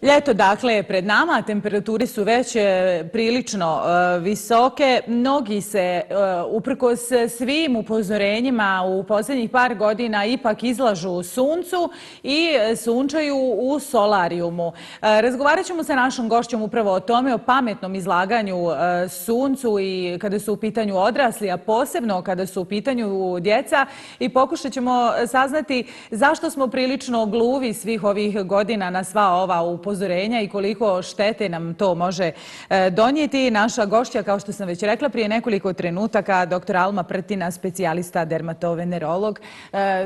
Ljeto dakle je pred nama, temperature su već prilično visoke. Mnogi se uprkos svim upozorenjima u posljednjih par godina ipak izlažu suncu i sunčaju u solarijumu. Razgovarat ćemo sa našom gošćom upravo o tome, o pametnom izlaganju suncu i kada su u pitanju odrasli, a posebno kada su u pitanju djeca, i pokušat ćemo saznati zašto smo prilično gluvi svih ovih godina na sva ova upozorenja i koliko štete nam to može donijeti. Naša gošća, kao što sam već rekla prije nekoliko trenutaka, dr. Alma Prtina, specijalista dermatovenerolog.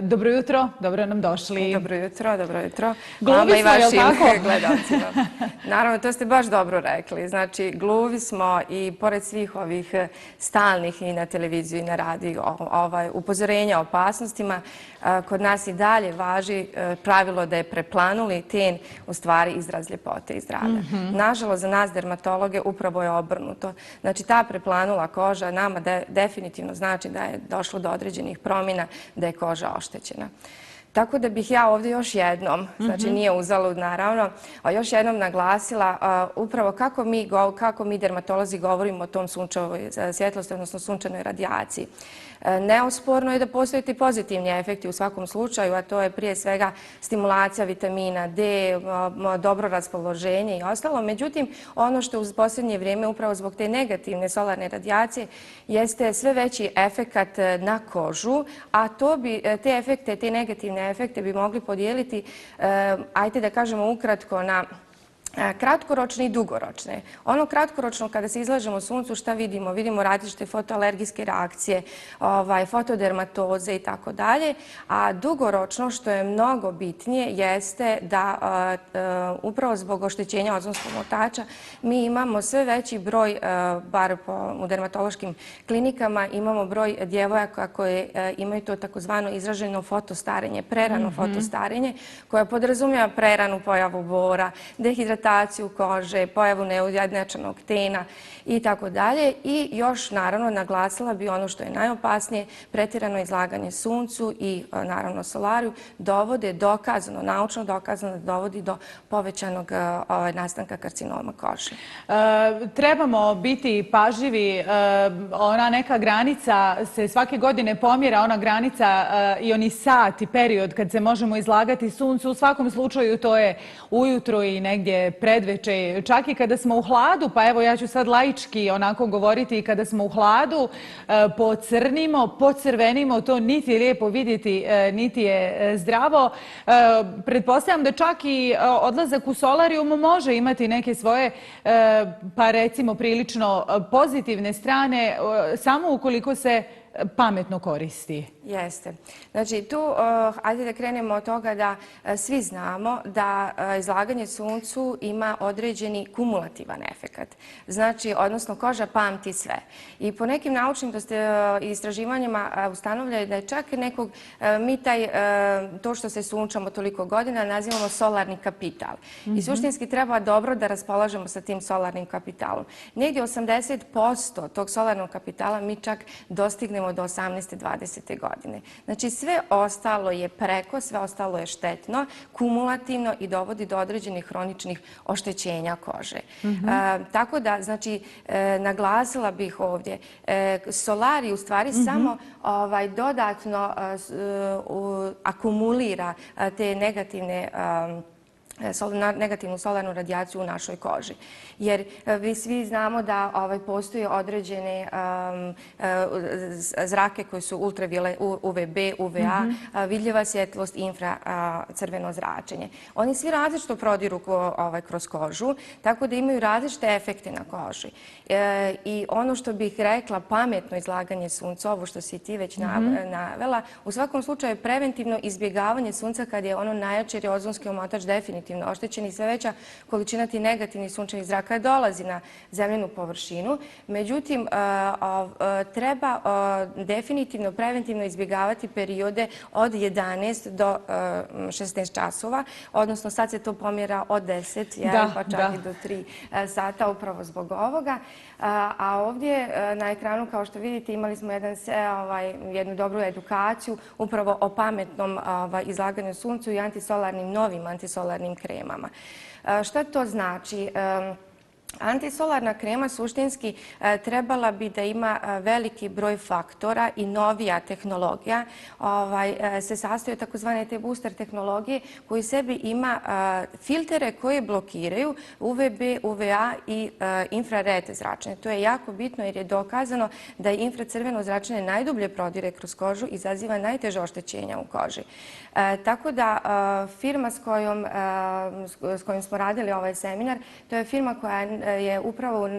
Dobro jutro, dobro nam došli. Dobro jutro, dobro jutro. Gluvi smo, je li tako? Gledalcima. Naravno, to ste baš dobro rekli. Znači, gluvi smo i pored svih ovih stalnih i na televiziji i na radiju upozorenja o opasnostima, kod nas i dalje važi pravilo da je preplanuli ten u stvari izraz ljepote i zdravlja. Nažalost, za nas dermatologe upravo je obrnuto. Znači, ta preplanula koža nama definitivno znači da je došlo do određenih promjena, da je koža oštećena. Tako da bih ja ovdje još jednom, znači nije uzalud naravno, a još jednom naglasila upravo kako mi dermatolozi govorimo o tom sunčevoj svjetlosti, odnosno sunčanoj radijaciji. Neosporno je da postoje ti pozitivni efekti u svakom slučaju, a to je prije svega stimulacija vitamina D, dobro raspoloženje i ostalo. Međutim, ono što u posljednje vrijeme upravo zbog te negativne solarne radijacije jeste sve veći efekat na kožu, a te efekte, te negativne efekte bi mogli podijeliti, ajde da kažemo ukratko, na kratkoročne i dugoročne. Ono kratkoročno, kada se izlažemo suncu, šta vidimo? Vidimo različite fotoalergijske reakcije, fotodermatoze i tako dalje. A dugoročno, što je mnogo bitnije, jeste da upravo zbog oštećenja ozonskog omotača mi imamo sve veći broj, bar u dermatološkim klinikama, imamo broj djevojaka koje imaju to takozvano izraženo fotostarenje, prerano fotostarenje, koje podrazumijeva preranu pojavu bora, dehidrataciju kože, pojavu neujednačenog tena i tako dalje. I još naravno naglasila bi ono što je najopasnije, pretjerano izlaganje suncu i naravno solariju dovode dokazano, naučno dokazano, da dovodi do povećanog nastanka karcinoma kože. Trebamo biti pažljivi, ona neka granica se svake godine pomjera, ona granica i oni sat i period kad se možemo izlagati suncu. U svakom slučaju to je ujutro i negdje predveče, čak i kada smo u hladu, pa evo ja ću sad laički onako govoriti, i kada smo u hladu pocrnimo, pocrvenimo, to niti je lijepo vidjeti, niti je zdravo. Pretpostavljam da čak i odlazak u solarijum može imati neke svoje, pa recimo prilično pozitivne strane, samo ukoliko se pametno koristi. Jeste. Znači tu, ajde da krenemo od toga da svi znamo da izlaganje suncu ima određeni kumulativan efekat. Znači, odnosno koža pamti sve. I po nekim naučnim istraživanjima ustanovljaju da je čak nekog, mi to što se sunčamo toliko godina nazivamo solarni kapital. I suštinski treba dobro da raspolažemo sa tim solarnim kapitalom. Negdje 80% tog solarnog kapitala mi čak dostignemo do 18. 20. godine. Znači sve ostalo je preko, sve ostalo je štetno, kumulativno i dovodi do određenih hroničnih oštećenja kože. Tako da, znači, naglasila bih ovdje, solarij u stvari samo dodatno akumulira te negativnu solarnu radijaciju u našoj koži. Jer vi svi znamo da postoje određene zrake koje su ultraviolet, UVB, UVA, vidljiva svjetlost, infracrveno zračenje. Oni svi različito prodiru kroz kožu, tako da imaju različite efekte na koži. I ono što bih rekla, pametno izlaganje sunca, ovo što si ti već navela, u svakom slučaju preventivno izbjegavanje sunca kad je ono najjače, jer je ozonski omotač definitivno oštećen i sve veća količina tih negativnih sunčevih zraka dolazi na zemljenu površinu. Međutim, treba definitivno preventivno izbjegavati periode od 11 do 16 časova, odnosno sad se to pomjera od 10, pa čak i do 3 sata upravo zbog ovoga. A ovdje na ekranu, kao što vidite, imali smo jednu dobru edukaciju upravo o pametnom izlaganju suncu i novim antisolarnim kremama. Šta to znači? Antisolarna krema suštinski trebala bi da ima veliki broj faktora i novija tehnologija. Se sastoji od takozvane te booster tehnologije koji sebi ima filtere koje blokiraju UVB, UVA i infrared zračenje. To je jako bitno jer je dokazano da je infracrveno zračenje najdublje prodire kroz kožu i izaziva najteže oštećenja u koži. Tako da firma s kojom smo radili ovaj seminar, to je firma koja je upravo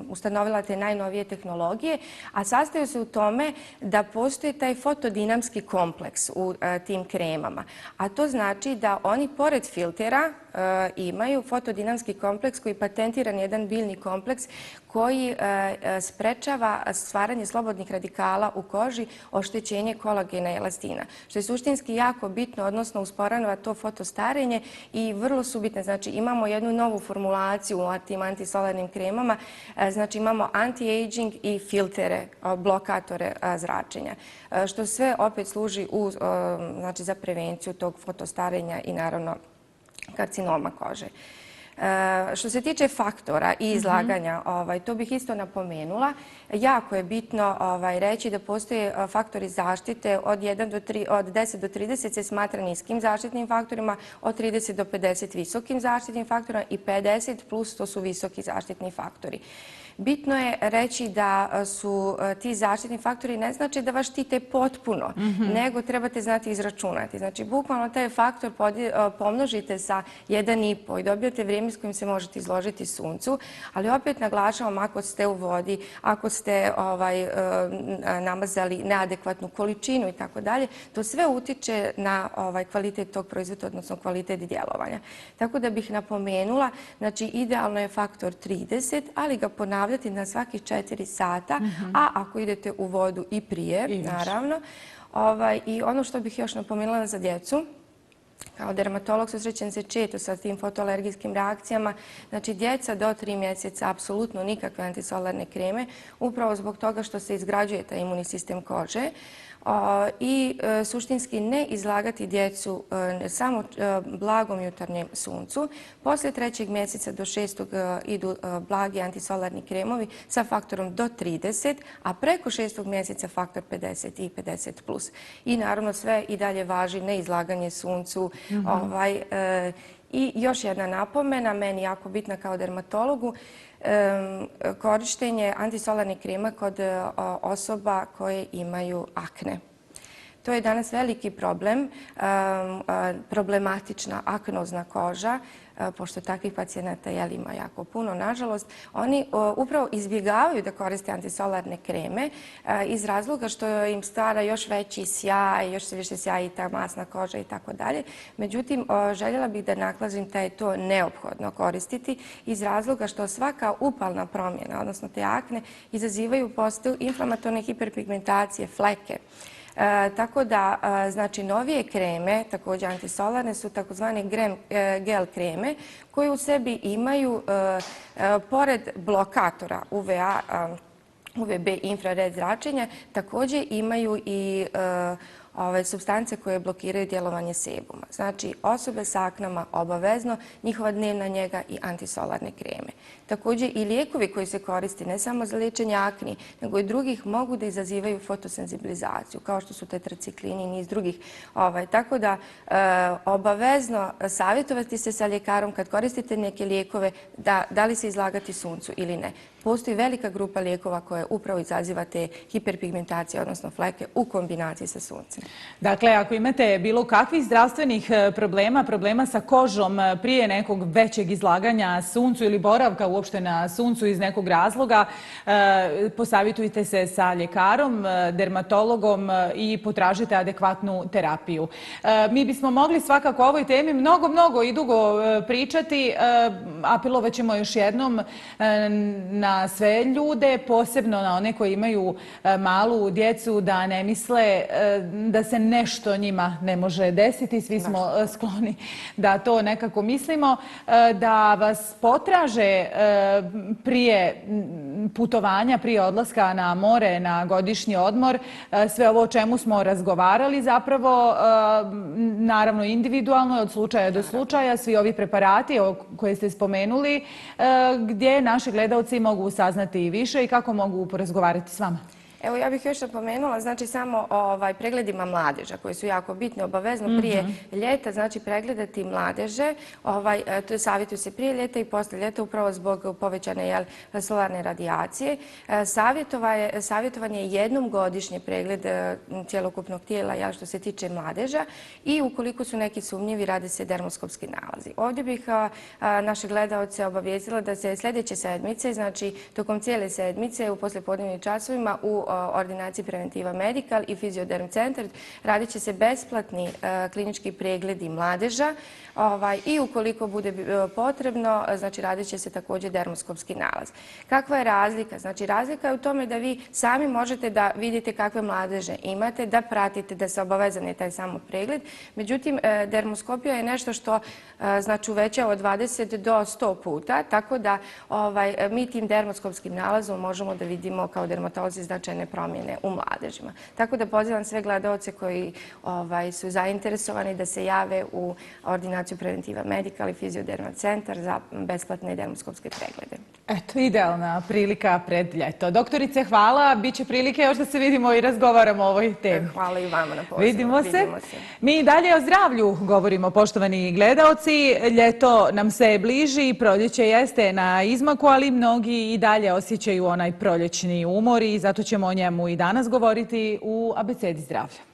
ustanovila te najnovije tehnologije, a sastoji se u tome da postoji taj fotodinamski kompleks u tim kremama. A to znači da oni pored filtera imaju fotodinamski kompleks koji je patentiran jedan biljni kompleks koji sprečava stvaranje slobodnih radikala u koži, oštećenje kolagena i elastina. Što je suštinski jako bitno, odnosno usporava to fotostarenje i vrlo su bitne. Znači imamo jednu novu formulaciju u tim antisolarnim kremama, znači imamo anti-aging i filtere, blokatore zračenja, što sve opet služi za prevenciju tog fotostarenja i naravno karcinoma kože. Što se tiče faktora i izlaganja, to bih isto napomenula. Jako je bitno reći da postoje faktori zaštite od 10 do 30 se smatra niskim zaštitnim faktorima, od 30 do 50 visokim zaštitnim faktorima i 50 plus to su visoki zaštitni faktori. Bitno je reći da su ti zaštitni faktori ne znači da vas štite potpuno, nego trebate znati izračunati. Znači, bukvalno taj faktor pomnožite sa 1,5 i dobijete vrijeme s kojim se možete izložiti suncu, ali opet naglašavam ako ste u vodi, ako ste namazali neadekvatnu količinu i tako dalje, to sve utiče na kvalitet tog proizvoda, odnosno kvalitet djelovanja. Tako da bih napomenula, znači idealno je faktor 30, ali ga ponavljati na svakih 4 sata, a ako idete u vodu i prije, naravno. I ono što bih još napomenula za djecu, kao dermatolog susrećem se često sa tim fotoalergijskim reakcijama. Znači, djeca do 3 mjeseca apsolutno nikakve antisolarne kreme, upravo zbog toga što se izgrađuje taj imunni sistem kože. I suštinski ne izlagati djecu samo blagom jutarnjem suncu. Poslije 3. mjeseca do 6. idu blagi antisolarni kremovi sa faktorom do 30, a preko 6. mjeseca faktor 50 i 50+. I naravno sve i dalje važi neizlaganje suncu. I još jedna napomena, meni jako bitna kao dermatologu, korištenje antisolarnih krema kod osoba koje imaju akne. To je danas veliki problem, problematična aknozna koža, pošto takvih pacijenata ima jako puno, nažalost. Oni upravo izbjegavaju da koriste antisolarne kreme iz razloga što im stvara još veći sjaj, još se više sjaji ta masna koža i tako dalje. Međutim, željela bih da naglasim da je to neophodno koristiti iz razloga što svaka upalna promjena, odnosno te akne, izazivaju postaju inflamatorne hiperpigmentacije, fleke. Tako da, znači, novije kreme, također antisolarne, su takozvane gel kreme koje u sebi imaju, pored blokatora UVA, UVB infrared zračenja, također imaju i supstance koje blokiraju djelovanje sebuma. Znači, osobe s aknama obavezno, njihova dnevna njega i antisolarne kreme. Također i lijekovi koji se koriste ne samo za liječenje akni, nego i drugih mogu da izazivaju fotosenzibilizaciju, kao što su tetraciklini i niz drugih. Tako da obavezno savjetovati se sa ljekarom kad koristite neke lijekove, da li se izlagati suncu ili ne. Postoji velika grupa lijekova koje upravo izaziva te hiperpigmentacije, odnosno fleke, u kombinaciji sa suncem. Dakle, ako imate bilo kakvih zdravstvenih problema sa kožom prije nekog većeg izlaganja suncu ili boravka uopšte na suncu iz nekog razloga, posavjetujte se sa ljekarom, dermatologom i potražite adekvatnu terapiju. Mi bismo mogli svakako o ovoj temi mnogo i dugo pričati. Apelovat ćemo još jednom na na sve ljude, posebno na one koji imaju malu djecu, da ne misle da se nešto njima ne može desiti. Svi smo skloni da to nekako mislimo, da vas potraže prije putovanja, prije odlaska na more, na godišnji odmor. Sve ovo o čemu smo razgovarali zapravo, naravno individualno, od slučaja do slučaja, svi ovi preparati koje ste spomenuli, gdje naši gledalci mogu saznati više i kako mogu porazgovarati s vama. Evo, ja bih još napomenula, znači samo pregledima mladeža koji su jako bitni, obavezno prije ljeta, znači pregledati mladeže, to savjetuju se prije ljeta i poslije ljeta upravo zbog povećane solarne radijacije. Savjetovanje je jednom godišnje pregled cjelokupnog tijela što se tiče mladeža i ukoliko su neki sumnjivi rade se dermoskopski nalazi. Ovdje bih naše gledaoce obavijestila da se sljedeće sedmice, znači tokom cijele sedmice u poslijepodnevnim časovima u ordinaciji Preventiva Medical i Fizioderm centar radit će se besplatni klinički pregledi mladeža i ukoliko bude potrebno, znači radit će se također dermoskopski nalaz. Kakva je razlika? Znači razlika je u tome da vi sami možete da vidite kakve mladeže imate, da pratite, da se obavezan taj samo pregled. Međutim, dermoskopija je nešto što znači uvećava od 20 do 100 puta, tako da mi tim dermoskopskim nalazom možemo da vidimo kao dermatolozi značajne promjene u mladežima. Tako da pozivam sve gledaoce koji su zainteresovani da se jave u ordinaciju Preventiva Medical i Fizioderm centar za besplatne dermoskopske preglede. Eto, idealna prilika pred ljeto. Doktorice, hvala. Biće prilike još da se vidimo i razgovaramo o ovoj temi. Hvala i vama na pozivu. Vidimo se. Mi i dalje o zdravlju govorimo, poštovani gledaoci. Ljeto nam se bliži, proljeće jeste na izmaku, ali mnogi i dalje osjećaju onaj proljećni umor i zato ćemo o njemu i danas govoriti u Abecedi zdravlja.